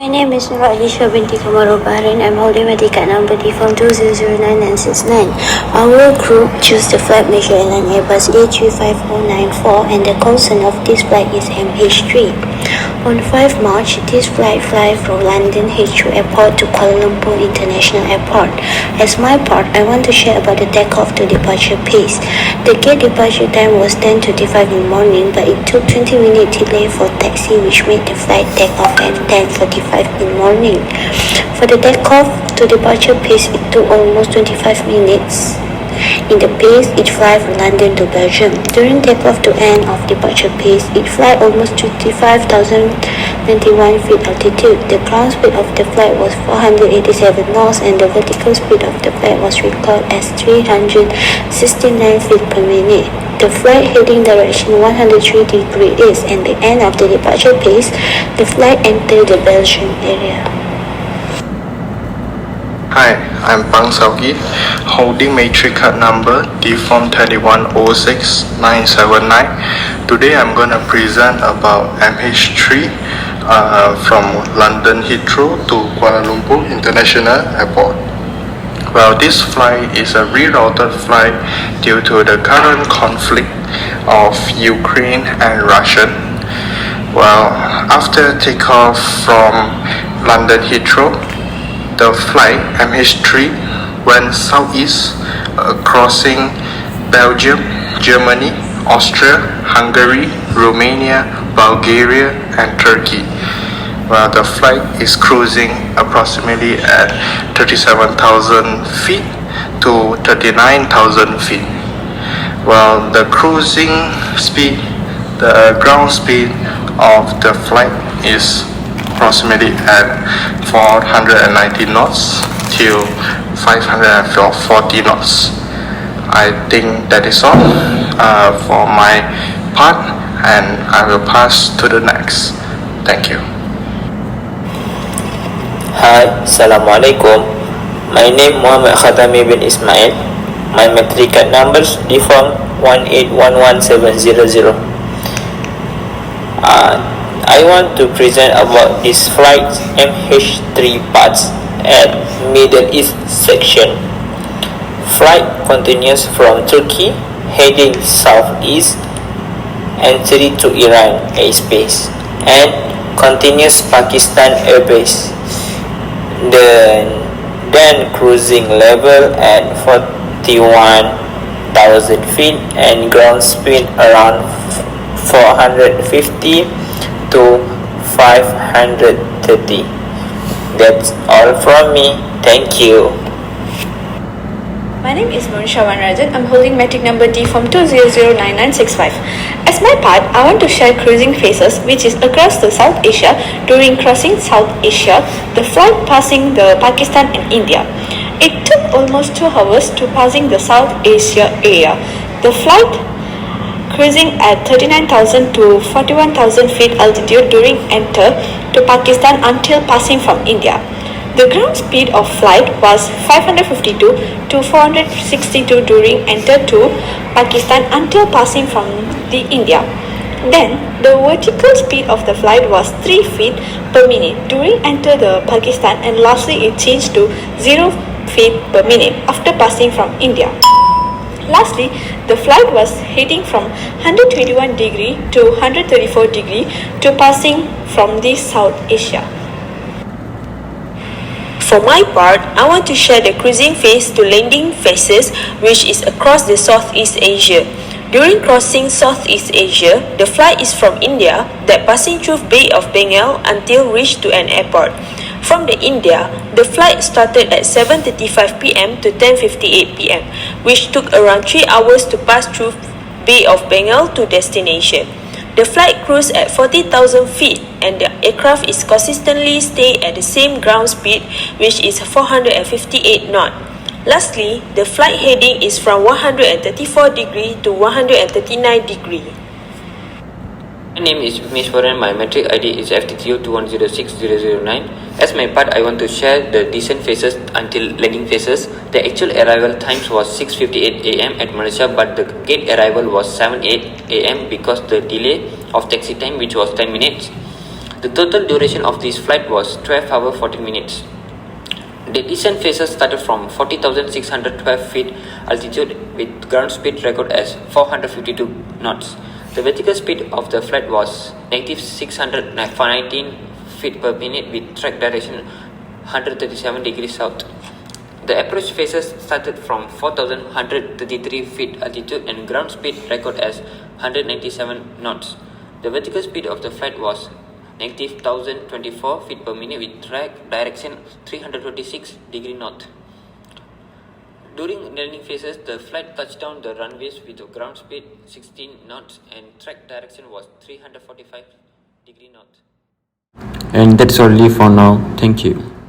My name is Nurul Binti Kamarul, Bahrin. I'm holding my ticket number DFOM2106979. Our group chose the flight Malaysia Airlines Airbus A350-941 and the consonant of this flight is MH3. On 5 March, this flight flies from London Heathrow Airport to Kuala Lumpur International Airport. As my part, I want to share about the takeoff to departure pace. The gate departure time was 10:25 in the morning, but it took 20 minutes delay for taxi, which made the flight take off at 10:45 in the morning. For the takeoff to departure pace, it took almost 25 minutes. In the pace, it flies from London to Belgium. During takeoff to end of departure pace, it flies almost 25,091 feet altitude. The ground speed of the flight was 487 knots and the vertical speed of the flight was recorded as 369 feet per minute. The flight heading direction 103 degrees east and the end of the departure pace, the flight entered the Belgian area. Hi, I'm Sao Kit, holding matric card number DFOM2106979. Today I'm going to present about MH3 from London Heathrow to Kuala Lumpur International Airport. Well, this flight is a rerouted flight due to the current conflict of Ukraine and Russia. Well, after takeoff from London Heathrow, the flight MH3 went southeast, crossing Belgium, Germany, Austria, Hungary, Romania, Bulgaria, and Turkey. Well, the flight is cruising approximately at 37,000 feet to 39,000 feet. Well, the cruising speed, the ground speed of the flight is approximately at 490 knots till 540 knots. I think that is all for my part, and I will pass to the next. Thank you. Hi, Assalamualaikum. My name Muhammad KHATAMI bin ISMAIL. My matric card numbers DFOM2106979. I want to present about this flight's MH3 parts at Middle East section. Flight continues from Turkey, heading southeast, entry to Iran airspace, and continues Pakistan airbase. Then cruising level at 41,000 feet and ground speed around 450 to 530. That's all from me. Thank you. My name is Monishaa Vanarajan. I'm holding matric number DFOM2106979. As my part, I want to share cruising phases, which is across the South Asia. During crossing South Asia, the flight passing the Pakistan and India. It took almost 2 hours to passing the South Asia area. The flight cruising at 39,000 to 41,000 feet altitude during enter to Pakistan until passing from India. The ground speed of flight was 552 to 462 during enter to Pakistan until passing from the India. Then the vertical speed of the flight was 3 feet per minute during enter the Pakistan, and lastly it changed to 0 feet per minute after passing from India. Lastly, the flight was heading from 121 degree to 134 degree to passing from the South Asia. For my part, I want to share the cruising phase to landing phases, which is across the Southeast Asia. During crossing Southeast Asia, the flight is from India, that passing through Bay of Bengal until reached to an airport. From the India, the flight started at 7:35 p.m. to 10:58 p.m., which took around 3 hours to pass through Bay of Bengal to destination. The flight cruised at 40,000 feet and the aircraft is consistently stay at the same ground speed, which is 458 knots. Lastly, the flight heading is from 134 degree to 139 degree. My name is Vikneshwaran. My matric ID is FTTU2106009. As my part, I want to share the descent phases until landing phases. The actual arrival times was 6:58 a.m. at Monishaa, but the gate arrival was 7:08 a.m. because the delay of taxi time, which was 10 minutes. The total duration of this flight was 12 hours 14 minutes. The descent phases started from 40,612 feet altitude with ground speed recorded as 452 knots. The vertical speed of the flight was -619 feet per minute with track direction 137 degrees south. The approach phases started from 4,133 feet altitude and ground speed recorded as 197 knots. The vertical speed of the flight was -1,024 feet per minute with track direction 326 degree north. During landing phases, the flight touched down the runways with a ground speed 16 knots and track direction was 345 degree north. And that's all for now. Thank you.